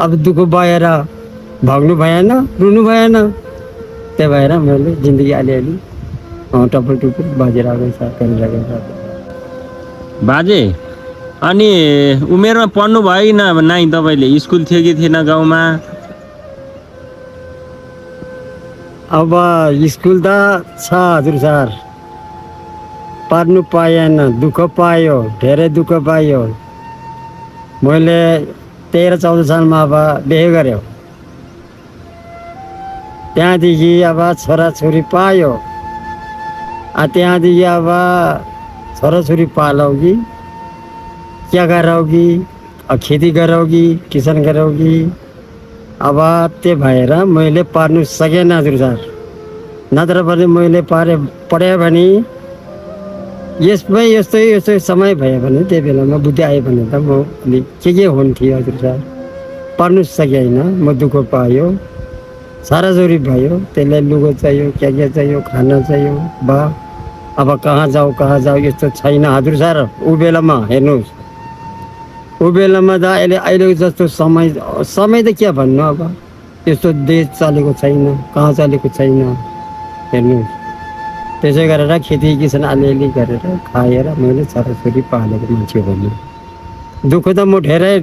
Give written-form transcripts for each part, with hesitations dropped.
अब दुःख भएर भाग्नु भएन, रुनु भएन। त्यही भएर मैले जिन्दगी अलिअलि टप्पल टुप्पल बाजिरहेको छ, गरिरहेको छ। बाजे अनि उमेरमा पढ्नु भयो कि नाइ तपाईँले? स्कुल थियो कि थिएन गाउँमा? अब स्कुल त छ हजुर सर, पढ्नु पाएन, दुःख पायो, धेरै दुःख पायो। मैले 13-14 सालमा अब बिहे गऱ्यो, त्यहाँदेखि अब छोराछोरी पायो। त्यहाँदेखि अब छोराछोरी पालोगी, क्या गरोगी, खेती गरोगी, किसान गरोगी। अब त्यो भएर मैले पढ्नु सकेन हजुर सर। नत्र पनि मैले पढ्यो भने यसमै यस्तै समय भयो भने, त्यही बेलामा बुद्धि आयो भने त म अलिक के हुन्थ्यो हजुर सर। पढ्नु सकेन, म दुःख पायो, छोराछोरी भयो, त्यसलाई लुगा चाहियो, क्या चाहियो, खाना चाहियो। बा अब कहाँ जाऊ यस्तो छैन हजुर सर। ऊ बेलामा हेर्नुहोस्, ऊ बेलामा त अहिले जस्तो समय त के भन्नु। अब यस्तो देश चलेको छैन, कहाँ चलेको छैन हेर्नुहोस्। त्यसै गरेर खेती किसान अलिअलि गरेर खाएर मैले छोराछोरी पालेको मान्छे भन्नु। दुःख त म धेरै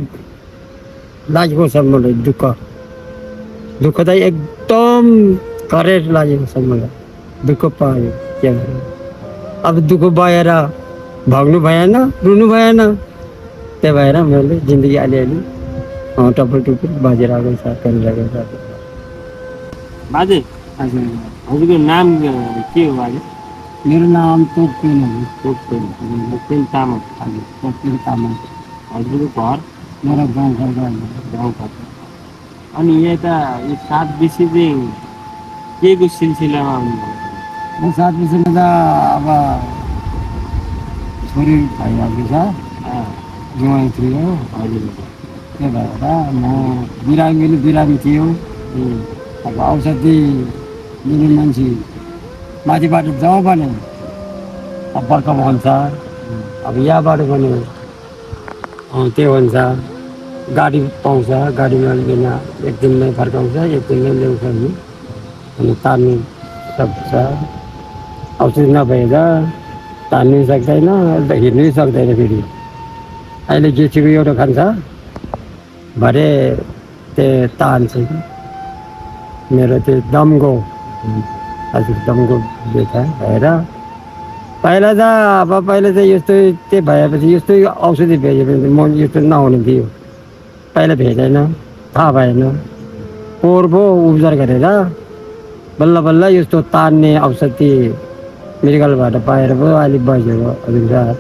लागेको छ मलाई, दुःख त एकदम करेर लागेको छ मलाई। दुःख पायो, के गर्नु। अब दुःख भएर भाग्नु भएन, रुनु भएन। त्यही भएर मैले जिन्दगी अलिअलि टप्पल टुप्पल बाजिरहेको छ, गरिरहेको छ। बाजे हजुरको नाम के हो बाजे? मेरो नाम तोपपेन हो। तोपपेन तामाङ। तोपपेन तामाङ। हजुरको घर? मेरो गाउँघर गाउँघर। अनि यता यो 7 विषय चाहिँ के को सिलसिलामा आउनुभयो? 7 विषयमा त अब छोरी भइहाल्यो छ, जुवाई थियो हजुर। त्यही भएर म बिरामी थियो। अब औषधि लिने मान्छे माथिबाट जाउँ भने अब बर्खा भन्छ, अब यहाँबाट भने त्यो भन्छ गाडी पाउँछ, गाडीमा लिन एक दिनमै फर्काउँछ, एक दिनमै ल्याउँछ नि। अनि तान्नु सक्छ, औषधि नभएर तान्नु सक्दैन, हिँड्नै सक्दैन। फेरि अहिले जेसीको एउटा खान्छ भरे त्यो तान्छ। मेरो त्यो दमको हजुर, दमको बेथा भएर पहिला त यस्तो त्यो भएपछि, यस्तै औषधि भेजेपछि म यस्तो नहुने थियो। पहिला भेटेन, थाहा भएन। पोहोर उपचार गरेर बल्ल बल्ल यस्तो तान्ने औषधि मेडिकलबाट पाएर पो अलिक बज्यो हजुर सर।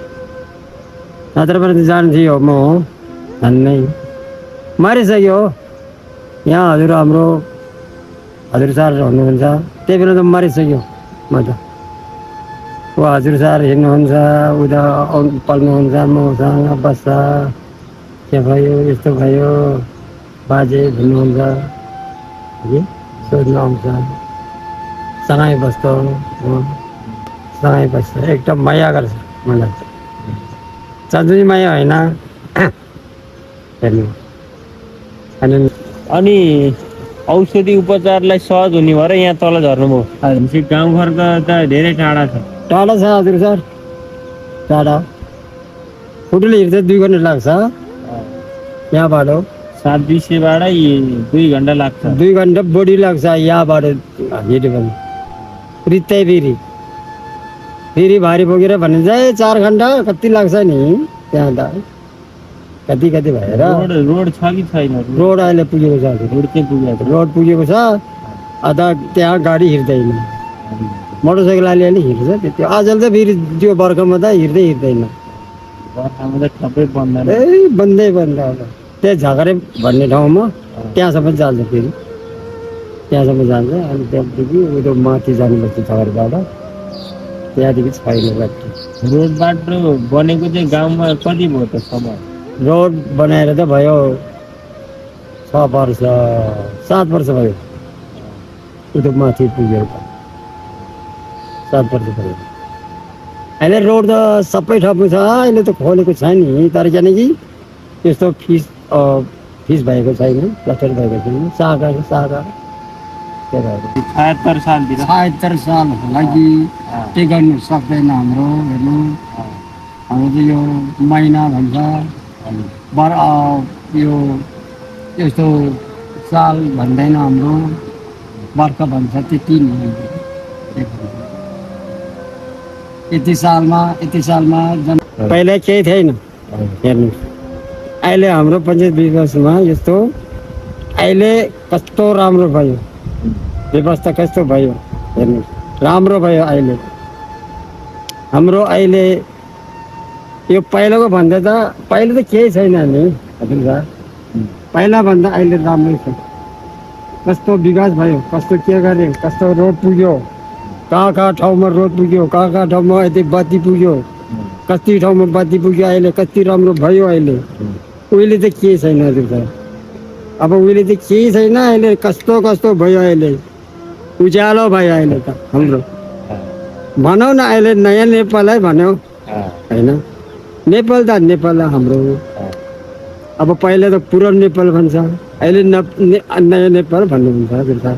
नत्र पनि जान्थ्यो म, झन्नै मरिसक्यो। यहाँ हजुर हाम्रो हजुर सर हुनुहुन्छ, त्यही बेला त मरिसक्यो म त। ऊ हजुर सर हिँड्नुहुन्छ, उता पल्नुहुन्छ, मसँग बस्छ, के भयो यस्तो भयो बाजे भन्नुहुन्छ, सोध्नु आउँछ, सँगै बस्छौँ, सँगै बस्छ। एकदम माया गर्छ मलाई, चान्जुनी माया होइन हेर्नु। अनि औषधि उपचारलाई सहज हुने भएर यहाँ तल झर्नुभयो। गाउँघरको त धेरै टाढा छ। टाढा छ हजुर सर, टाढा। फुटुले हिँड्दा 2 घन्टा लाग्छ यहाँबाट। 7 विषयबाट 2 घन्टा लाग्छ। 2 घन्टा बढी लाग्छ यहाँबाट हिँड्यो भने। रित्तै फेरि भारी बोकेर भने चाहिँ 4 घन्टा कति लाग्छ नि त्यहाँ त। कति भएर रोड छ कि छैन? रोड अहिले पुगेको छ। रोड पुगेको छ, अन्त त्यहाँ गाडी हिँड्दैन, मोटरसाइकल अलिअलि हिँड्छ त्यति। आजकल त फेरि त्यो बर्खामा त हिँड्दैन, बन्दै बन्द। अब त्यहाँ झगरे भन्ने ठाउँमा त्यहाँसम्म जान्छ, फेरि त्यहाँसम्म जान्छ। अनि त्यहाँदेखि उयो माथि जानुपर्छ झगरबाट, त्यहाँदेखि छैन बाटो। रोड बाटो बनेको चाहिँ गाउँमा कति भयो त समय? रोड बनाएर त भयो 6 वर्ष 7 वर्ष भयो। उयो माथि पुगेर 7 वर्ष भयो। अहिले रोड त सबै ठाउँमा छ, अहिले त खोलेको छ नि। तर किनकि यस्तो फिस भएको छैन, प्लास्टर भएको छैन, सागा सागा त्यो भएर 76 सालतिर 76 साल लागि त्यही गर्नु सक्दैन हाम्रो हेर्नु हाम्रो चाहिँ यो महिना भन्छ यो यस्तो साल भन्दैन हाम्रो वर्ष भन्छ त्यति नै यति सालमा पहिला केही थिएन हेर्नु अहिले हाम्रो पञ्चायत विकासमा यस्तो अहिले कस्तो राम्रो भयो व्यवस्था कस्तो भयो हेर्नु राम्रो भयो अहिले हाम्रो अहिले यो पहिलाको भन्दा त पहिला त केही छैन नि हजुर सर पहिला भन्दा अहिले राम्रै छ कस्तो विकास भयो कस्तो के गरे कस्तो रोड पुग्यो कहाँ ठाउँमा रोड पुग्यो कहाँ ठाउँमा यति बत्ती पुग्यो कति ठाउँमा बत्ती पुग्यो अहिले कति राम्रो भयो अहिले उहिले त केही छैन हजुर सर अब उहिले त केही छैन अहिले कस्तो कस्तो भयो अहिले उज्यालो भयो अहिले त हाम्रो भनौँ न अहिले नयाँ नेपालै भन्यो होइन नेपाल त नेपाल हाम्रो अब पहिला त पुरानो नेपाल भन्छ अहिले नयाँ नेपाल भन्नुहुन्छ हजुर सर